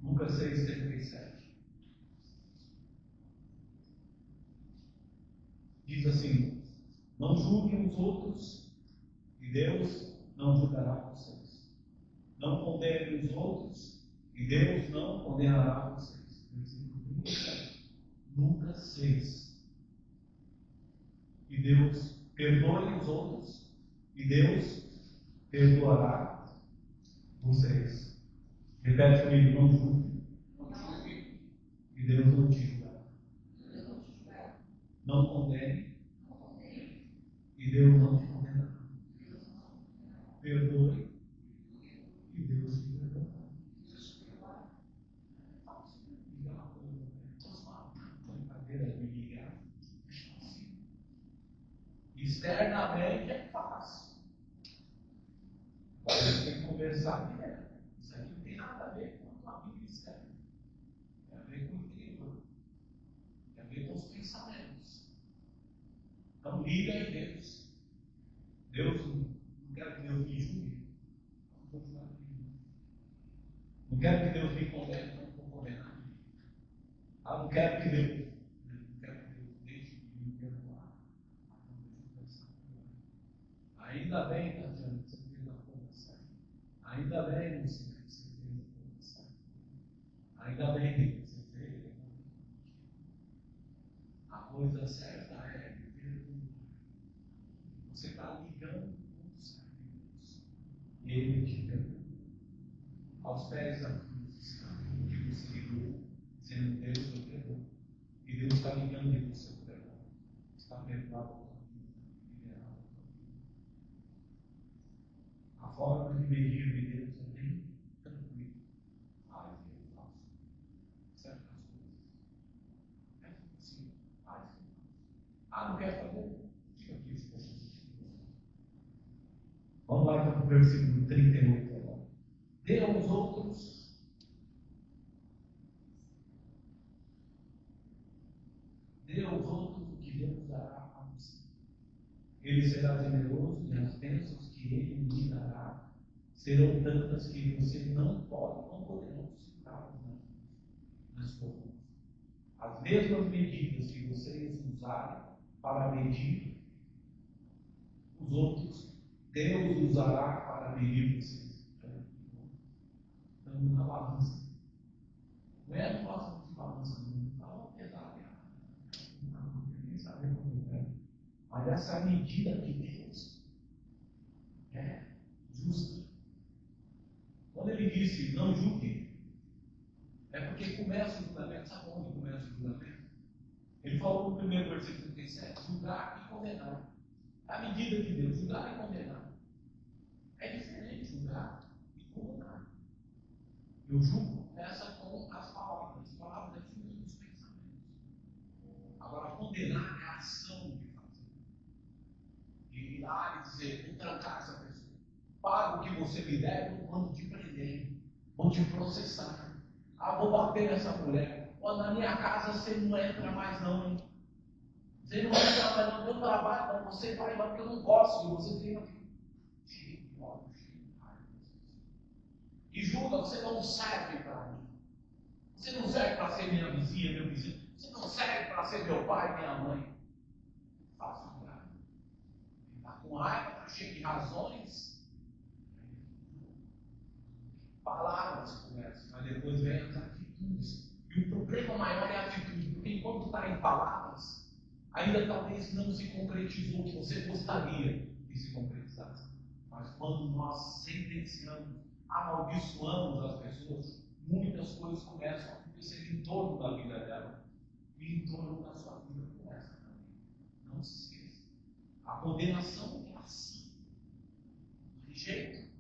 Lucas 6,37. Diz assim: não julguem os outros e Deus não julgará vocês. Não condenem os outros e Deus não condenará vocês. Versículo 37. Lucas 6. E Deus perdoe os outros e Deus perdoará vocês. Repete comigo: não julgue e Deus não te julgará. Não condene e Deus não te condenará. Perdoe e Deus te perdoará. Brincadeira de ligar. Externamente é fácil. Mas você tem que conversar aqui dentro. Isso aqui não tem nada a ver com a vida externa. Tem a ver com o interior. Tem a ver com os pensamentos. Então liga em Deus. Deus, não quero que Deus me julgue. Não vou julgar ninguém. Não quero que Deus me condene. Não vou condenar ninguém. Não quero que Deus deixe de me perdoar. Ainda bem, Tatiana, que você fez a conversa. Ainda bem, Luciana, que você fez a conversa. Ainda bem que você fez. A coisa certa é perdoar. Você está ligando com o certo de Deus. E Ele te perdoa. Aos pés da cruz está o que você ligou, dizendo: Deus, eu perdoo. E Deus está ligando em você o perdão. Está perdoado. A forma de medir de Deus é bem tranquila. Faz o que eu faço. Certas coisas. É assim. Faz o que eu faço. Não quer fazer? Fica aqui os pontos. Vamos lá para o versículo 38 agora. Dê aos outros o que Deus dará a você. Ele será generoso e as bênçãos que Ele lhe dará serão tantas que você não poderão segurá-las nas suas mãos. As mesmas medidas que vocês usarem para medir os outros, Deus usará para medir vocês. Então, na balança. Não é a nossa de balança, não. Não é pesado. Não, nem saber como é. Mas essa medida de Deus é justa. Quando ele disse não julgue, é porque começa o julgamento. Sabe onde começa o julgamento? Ele falou no primeiro versículo 37, julgar e condenar. A medida de Deus, julgar e condenar. É diferente julgar e condenar. Eu julgo essa com as palavras. As palavras é fruto dos pensamentos. Agora, condenar é a ação de fazer. De ir lá e dizer: vou trancar essa pessoa. Paga o que você me der, eu mando te prender. Vou te processar. Vou bater nessa mulher. Na minha casa você não entra mais não, hein? Você não entra mais no meu trabalho, não. Você vai lá porque eu não gosto de você. Tem cheio de ódio, cheio de raiva. E julga, você não serve para mim. Você não serve para ser minha vizinha, meu vizinho. Você não serve para ser meu pai, minha mãe. Faça um lugar. Está com raiva, está cheio de razões. Palavras conversam, mas depois vem as atitudes. E o problema maior é a atitude, porque enquanto está em palavras, ainda talvez não se concretizou o que você gostaria que se concretizasse. Mas quando nós sentenciamos, amaldiçoamos as pessoas, muitas coisas começam a acontecer em torno da vida dela e em torno da sua vida começa também. Não se esqueça. A condenação é assim. Rejeito.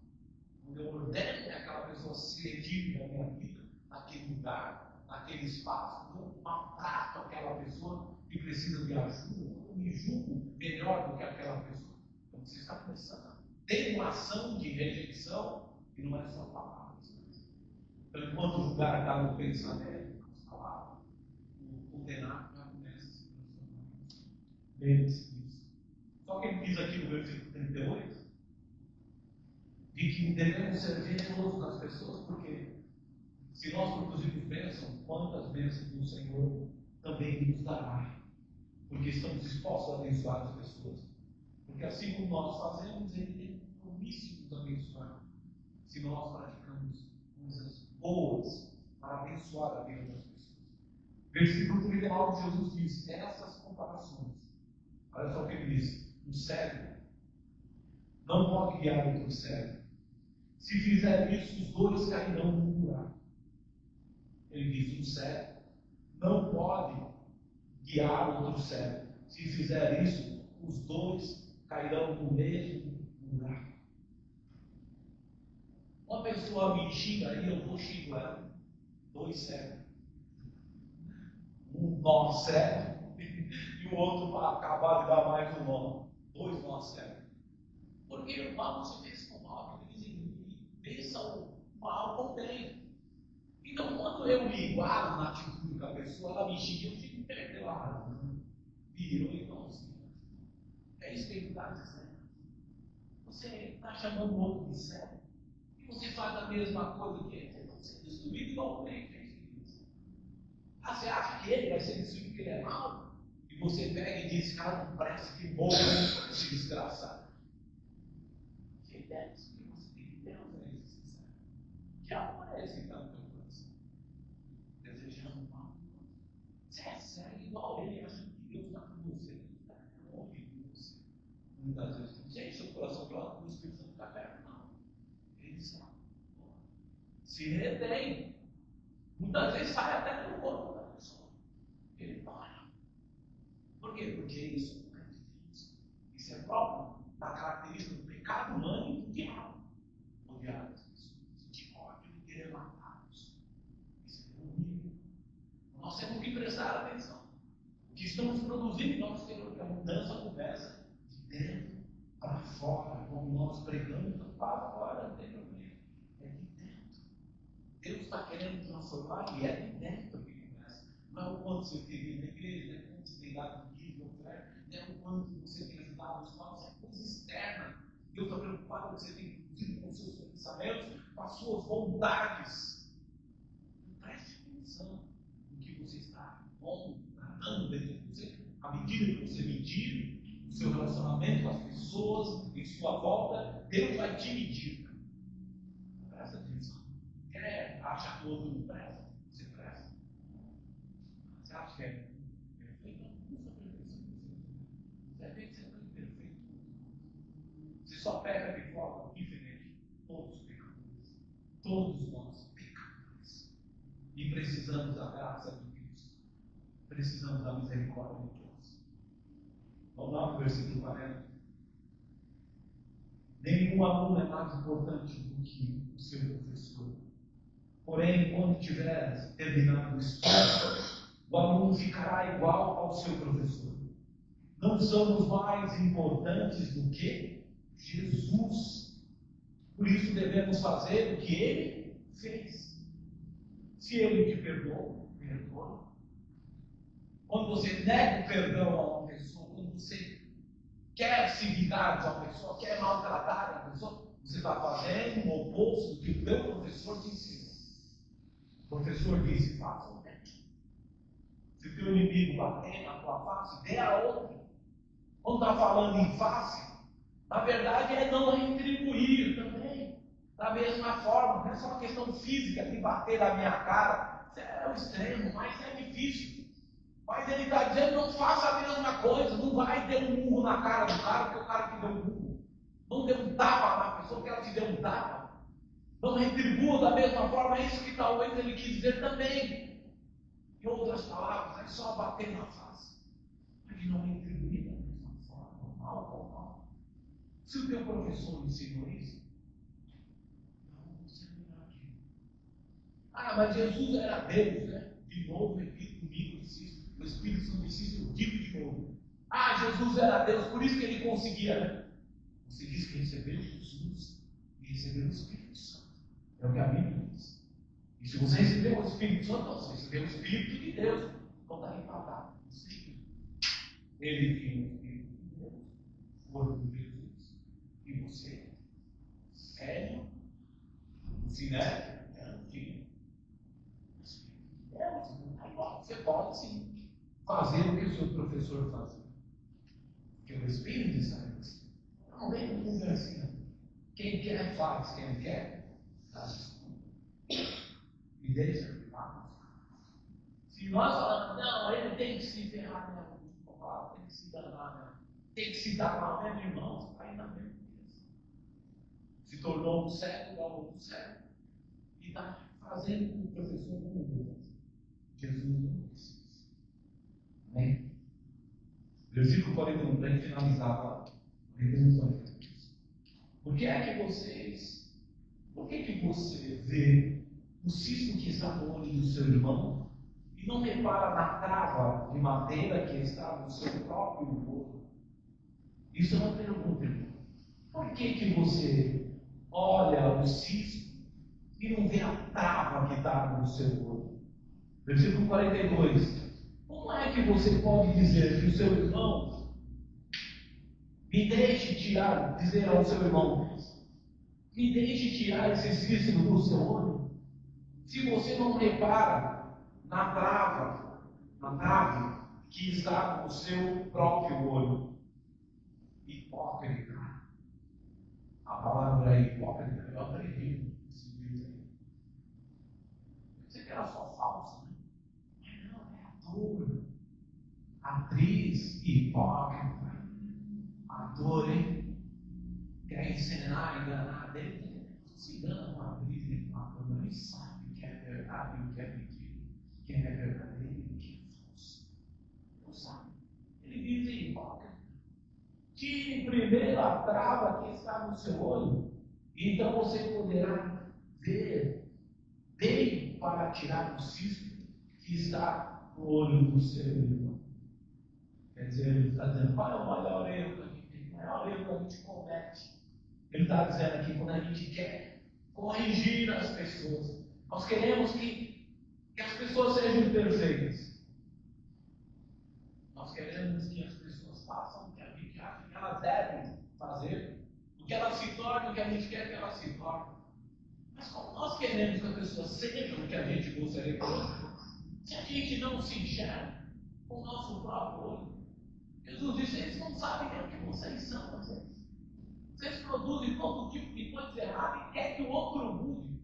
Quando eu ordeno que aquela pessoa se retire da minha vida, naquele lugar, naquele espaço, eu maltrato aquela pessoa que precisa de ajuda, eu me julgo melhor do que aquela pessoa. Então você está começando. Tem uma ação de rejeição que não é só palavras. Então, enquanto julgar está no pensamento, nas palavras, o condenar já começa a se transformar. Lembre-se disso. Só que ele diz aqui no versículo 38, de que devemos ser generosos das pessoas, porque Se nós produzimos bênção, quantas bênçãos do Senhor também nos dará? Porque estamos dispostos a abençoar as pessoas. Porque assim como nós fazemos, Ele tem um compromisso de nos abençoar. Se nós praticamos coisas boas para abençoar a vida das pessoas. Versículo 39, Jesus diz: essas comparações. Olha só o que ele diz: um cego não pode guiar outro cego. Se fizer isso, os dois cairão no buraco. Ele diz: um cego não pode guiar outro cego. Se fizer isso, os dois cairão no mesmo buraco. Uma pessoa me xinga aí, eu vou xingar ela. Dois cegos. Um nó cego e o outro para acabar de dar mais um nó. Dois nós cegos. Porque o mal se fez com o mal, que dizem, pensa o mal com o bem. Então, quando eu me igualo na atitude da pessoa, ela me xinga, eu fico perdendo a razão. Virou igualzinho. É isso que ele está dizendo. Você está chamando o outro de cego e você faz a mesma coisa que ele. Você é destruído igualmente. Ah, você acha que ele vai ser destruído porque ele é mau? E você pega e diz: cara, não presta, que morra esse desgraçado. Que ideia que você tem que ter uma vez, sincero. Que aparece então no teu coração, desejando mal. Você é cego igual ele, achando que Deus está com você. Ele está longe de você. Muitas vezes não sei se o coração claro que o Espírito Santo está perto, não. Ele está. Se retém. Muitas vezes sai até pelo corpo da pessoa. Ele para. Por quê? Porque isso não é de Deus. Isso é próprio da característica do pecado humano e do diabo. Odiar as pessoas. De ódio e querer matá-los. Isso é horrível. Nós temos que prestar atenção. O que estamos produzindo, nós temos que a mudança começa de dentro para fora. Como nós pregamos, para fora não tem problema. É de dentro. Deus está querendo transformar e é de dentro que começa. Não é o quanto você tem na igreja, não é o quanto você tem dado no livro, não é o quanto você tem ajudado os irmãos, é coisa externa. Deus está preocupado com o que você tem produzido com os seus pensamentos, com as suas vontades. Não preste atenção no que você está dando dentro de você. À medida que você medir o seu relacionamento com as pessoas em sua volta, Deus vai te medir. Presta atenção. Acha que o outro não presta? Você presta? Você acha que é perfeito? Não custa perfeição. Você vê que você não é perfeito. Você só pega de forma diferente. Todos pecadores. Todos nós pecadores. E precisamos da graça de Cristo. Precisamos da misericórdia de Deus. Vamos lá para o versículo 40. Nenhum aluno é mais importante do que o seu professor. Porém, quando tiver terminado o estudo, o aluno ficará igual ao seu professor. Não somos mais importantes do que Jesus. Por isso devemos fazer o que ele fez. Se ele te perdoa, perdoa. Quando você nega o perdão a uma pessoa, quando você quer se vingar de uma pessoa, quer maltratar a pessoa, você está fazendo o oposto do que o teu professor te ensinou. O professor disse: faça o bem. Se o teu inimigo bater na tua face, dê a outra. Quando está falando em face, na verdade é não retribuir também. Da mesma forma, não é só uma questão física de bater na minha cara. Isso é o extremo, mas é difícil. Mas ele está dizendo: não faça a mesma coisa. Não vai ter um murro na cara do cara, porque o cara te deu um murro. Não dê um tapa na pessoa, porque ela te deu um tapa. Não retribua da mesma forma. É isso que talvez ele quis dizer também. Em outras palavras, é só bater na face. Mas não retribuir da mesma forma. Mal com mal. Se o teu professor ensinou isso, não, você não aqui. Ah, mas Jesus era Deus, né? De novo, repito comigo, insisto. O Espírito Santo insiste, eu digo de novo. Ah, Jesus era Deus, por isso que ele conseguia, né? Você diz que recebeu Jesus e recebeu o Espírito Santo. É o que a Bíblia diz. E se você recebeu o Espírito Santo, você recebeu o Espírito de Deus. Não está empatado. Ele tinha o Espírito de Deus, foi de Jesus. E você, sério? Sinético? Não tinha. Você pode sim fazer o que o seu professor fazia. Porque o Espírito está em você. Não vem com conversinha. Quem quer faz, quem quer faz. E deixa de lado. Se nós falamos, não, ele tem que se ferrar mesmo, tem que se danar mesmo, tem que se dar mal mesmo, irmãos, vai na mesma direção. Se tornou um cego, igual um cego, e está fazendo o que o professor não mudou. Jesus não precisa. Amém? Versículo 41, para ele finalizar lá. 41, 42. Por que você vê o cisco que está no olho do seu irmão e não repara na trava de madeira que está no seu próprio olho? Isso é uma pergunta, irmão. Por que você olha o cisco e não vê a trava que está no seu olho? Versículo 42. Como é que você pode dizer que o seu irmão me deixe tirar, dizer ao seu irmão, me deixe tirar esse cisco do seu olho, se você não repara na trave que está no seu próprio olho? Hipócrita. A palavra hipócrita eu aprendi nesse livro aí. Eu pensei que era só falso, né? Mas não, é ator. Atriz hipócrita. Ator, hein? Quer encenar, enganar dele. Se engana uma atriz e um ator, não sabe o que é verdade e o que é mentira. Quem é verdadeiro e o que é falso. Não sabe. Ele diz hipócrita. Tire primeiro a trava que está no seu olho, e então você poderá ver bem para tirar o cisco que está no olho do seu irmão. Quer dizer, ele está dizendo, qual é o maior erro que a gente tem? O maior erro que a gente comete. Ele está dizendo aqui, quando a gente quer corrigir as pessoas, nós queremos que as pessoas sejam perfeitas. Nós queremos que as pessoas façam o que a gente acha que elas devem fazer, o que elas se tornem, o que a gente quer que elas se tornem. Mas como nós queremos que as pessoas sejam o que a gente gostaria que elas fossem, se a gente não se enxerga com o nosso próprio olho? Jesus disse, eles não sabem nem o que vocês são, às vezes. Vocês produzem todo tipo de coisa errada e querem que o outro mude.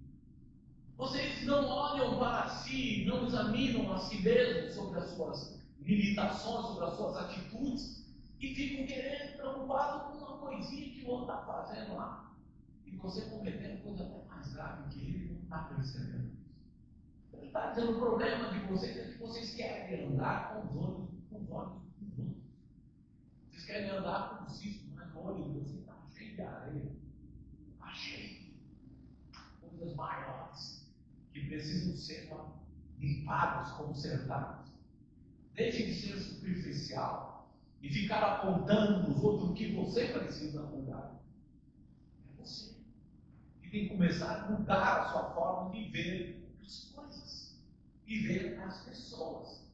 Vocês não olham para si, não examinam a si mesmos sobre as suas limitações, sobre as suas atitudes, e ficam querendo, preocupados com uma coisinha que o outro está fazendo lá. E você cometendo coisa até mais grave que ele, não está percebendo isso. Ele está dizendo, o problema de vocês é que vocês querem andar com os olhos dos outros. Vocês querem andar com o cisco, mas o olho de vocês está cheio de areia. Está cheio de coisas maiores que precisam ser limpados, consertados. Deixe de ser superficial e ficar apontando nos outros o que você precisa mudar. É você. E tem que começar a mudar a sua forma de ver as coisas e ver as pessoas.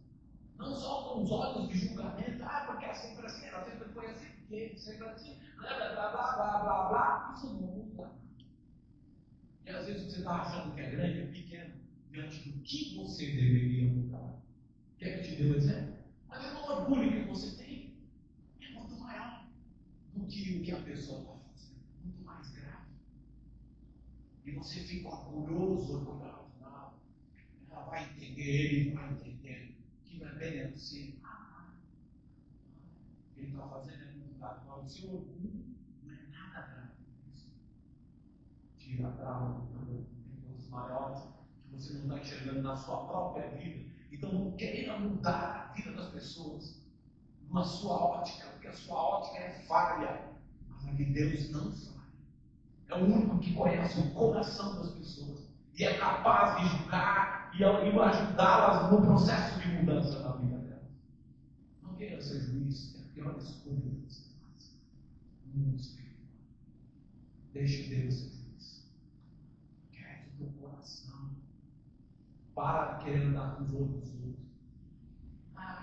Não só com os olhos de julgamento, porque é sempre assim, ela sempre foi assim, porque sempre assim, blá blá blá blá blá blá blá. Isso não muda. E às vezes você está achando que é grande, é pequeno, diante do que você deveria mudar. Quer que te dê um exemplo? Mas o orgulho que você tem é muito maior do que o que a pessoa está fazendo, muito mais grave. E você fica orgulhoso, não, ela vai entender, ele vai entender, que não é bem assim. Ele está fazendo é muito grave. Agora, o seu orgulho não é nada grave. Tira a trava do coisas maiores que você não está enxergando na sua própria vida. Então, não queira mudar a vida das pessoas na sua ótica, porque a sua ótica é falha, mas a de Deus não falha. É o único que conhece o coração das pessoas e é capaz de julgar e ajudá-las no processo de mudança na vida delas. Não queira ser juiz, é a pior escolha que você faz. Mundo espiritual. Deixe Deus ser juiz. Quer o teu coração. Para de querer andar com os outros.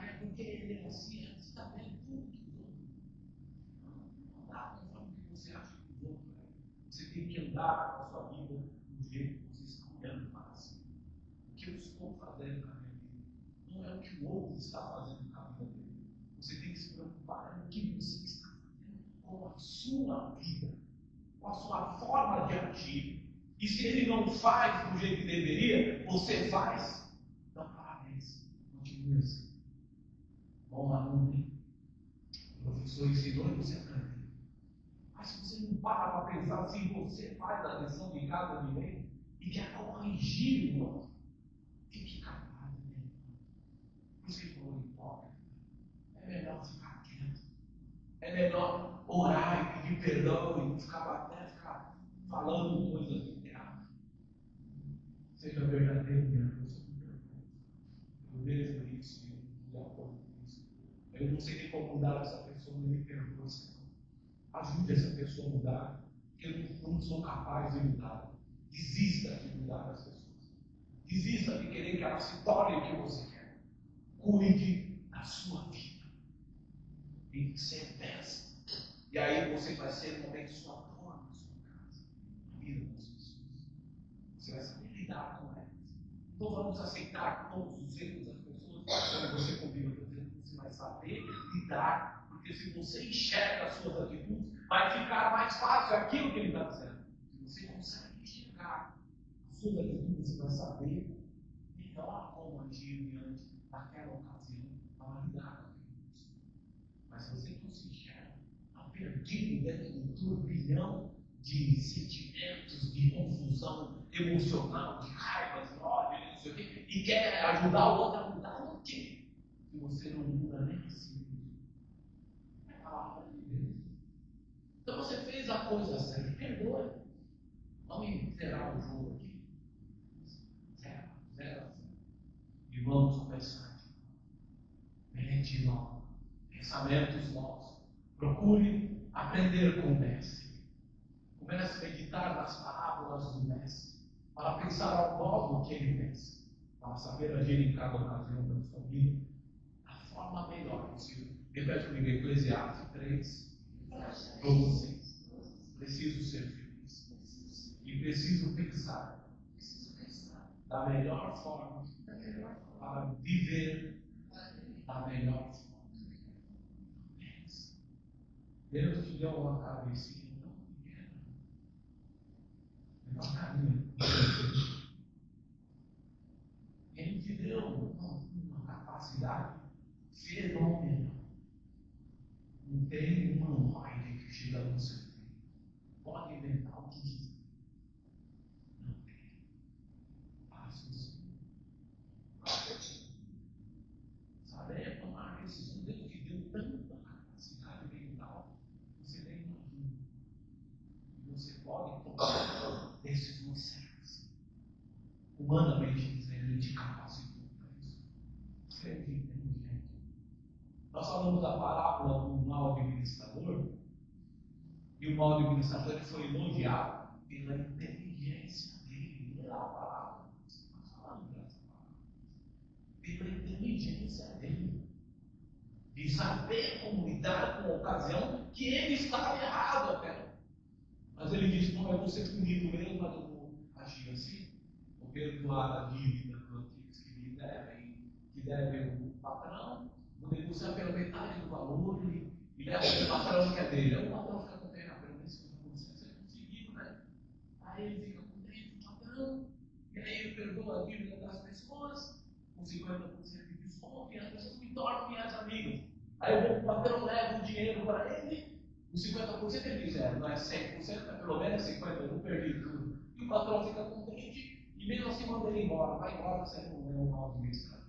É porque ele é assim, você está vendo tudo que os outros. Não dá conforme o que você acha que os outros. Você tem que andar com a sua vida do jeito que você está olhando para si. O que eu estou fazendo na minha está fazendo com a vida dele. Você tem que se preocupar no que você está fazendo com a sua vida, com a sua forma de agir. E se ele não faz do jeito que deveria, você faz. Então, parabéns. Continue assim. Bom aluno, hein? O professor ensinou e você aprendeu. Mas se você não para pensar se você faz a lição de casa direito e quer corrigir o outro, fique calado, né? Por isso que falou hipócrita. É melhor ficar quieto. É melhor orar e pedir perdão e não ficar batendo, ficar falando coisas de teatro. Seja verdadeiro mesmo. Eu vejo isso e eu de acordo com isso. Eu não sei nem como mudar essa pessoa, nem perdoa, Senhor. Ajude essa pessoa a mudar, porque eu não sou capaz de mudar. Desista de mudar as pessoas. Desista de querer que ela se torne o que você quer. Cuide da sua vida. Tem que ser dessa. E aí você vai ser um abençoador na sua casa, na vida das pessoas. Você vai saber lidar com elas. Não vamos aceitar todos os erros das pessoas. Quando você convive, você vai saber lidar. Porque se você enxerga as suas atitudes, vai ficar mais fácil aquilo que ele está dizendo. Se você consegue enxergar as suas atitudes, você vai saber melhor como agir diante daquela ocasião para lidar com aquilo. Mas se você não se enxerga, está perdido dentro de um turbilhão de sentimentos, de confusão emocional, de raiva, de ódio, não sei o quê, e quer ajudar o outro a mudar no quê? Se você não muda nem assim. Então você fez a coisa certa, perdoe. Vamos zerar o jogo aqui. Zero. E vamos começar. Mente nova, pensamentos novos. Procure aprender com o Mestre. Comece a meditar nas parábolas do Mestre, para pensar ao modo que ele pensa, para saber agir em cada ocasião da sua vida da forma melhor possível. Repete comigo, Eclesiastes 3. Vocês. Preciso ser feliz. E preciso pensar da melhor forma para viver da melhor forma. Deus te deu uma cabecinha, não pequena. É uma carinha. Ele te deu uma capacidade fenomenal. Não tem uma humanoide que chega a você. Pode inventar o que quiser. Não tem. Faça isso. Saber tomar decisão. Deus te deu tanta capacidade mental que você nem imagina. E você pode tomar decisões certas. Humanamente dizendo, ele te capacitou para isso. Você é inteligente. Nós falamos da parábola do mau administrador. E o mau administrador foi elogiado pela inteligência dele. Lê lá a palavra. Nós falamos dessa palavra. Pela inteligência dele. De saber como lidar com a ocasião que ele estava errado até. Mas ele disse, não, eu vou ser punido mesmo, mas eu vou agir assim. Vou perdoar a dívida dos que devem o patrão. Vou negociar pela metade do valor e leva o patrão que é dele. Aí o patrão fica contente, pelo menos você conseguiu, né? Aí ele fica contente, o patrão, e aí ele perdoa a dívida das pessoas, com 50% de desconto, e as pessoas me tornam minhas amigas. Aí o patrão leva o dinheiro para ele, os 50% ele diz, não é 100%, é pelo menos 50%, eu não perdi tudo. E o patrão fica contente, e mesmo assim manda ele embora, vai embora, você não é um mau administrador.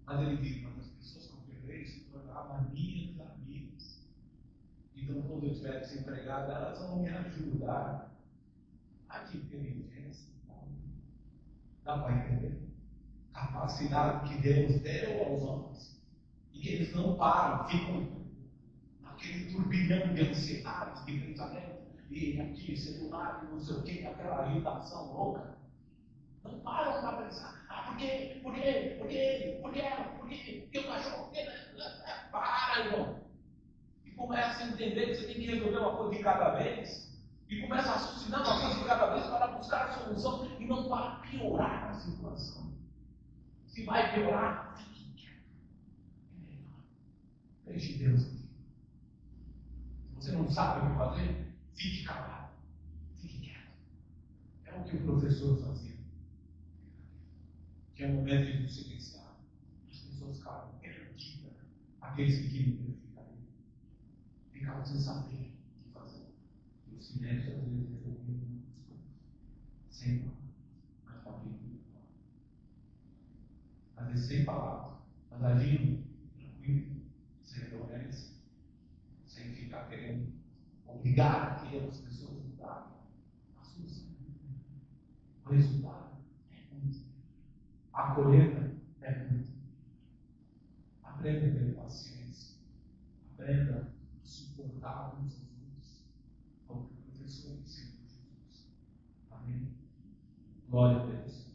Mas ele diz, mas as pessoas que eu perdoei se tornaram minhas amigas. Então, quando eu estiver desempregado, elas vão me ajudar. A que inteligência, dá para entender? Capacidade que Deus deu aos homens. E que eles não param, ficam naquele turbilhão de ansiedade, de pensamento, e aqui, celular, não sei o que, aquela agitação louca. Não param para pensar, por quê? Por quê? Por quê? Por quê? Por quê? Porque o cachorro. Para, irmão. E começa a entender que você tem que resolver uma coisa de cada vez. E começa a raciocinar uma coisa de cada vez para buscar a solução e não para piorar a situação. Se vai piorar, fique quieto. Deixe Deus aqui. Se você não sabe o que fazer, fique calado. Fique quieto. É o que o professor fazia. Que é o momento de nos silenciar. As pessoas ficavam perdidas. Aqueles que queriam purificar ele. Ficavam sem saber o que fazer. E o silêncio às vezes resolvia muitas coisas. Sem palavras. Mas agindo. Às vezes sem palavras. Mas agindo tranquilo. Sem violência. Sem ficar querendo obrigar aquelas pessoas a mudarem a solução. O resultado é muito. A colheita é muito. Aprenda a ter paciência. Aprenda a suportar uns aos outros. Como o professor ensina Jesus. Amém? Glória a Deus.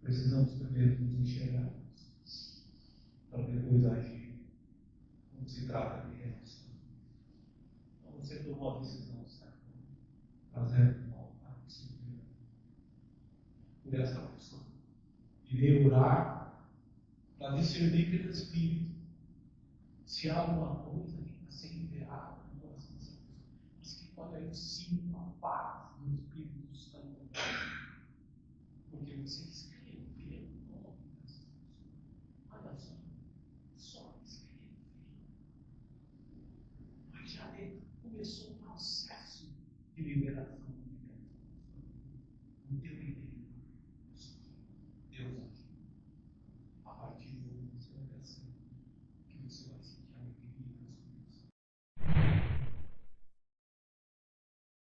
Precisamos primeiro nos enxergarmos para depois agir quando se trata de relação. Então você tomou a decisão certa. Trazendo um altar de seu Deus por essa pessoa. Irei orar para discernir pelo Espírito se há alguma coisa que está sendo liberada no coração dessa pessoa, mas que pode haver sim uma paz do Espírito Santo, porque você quis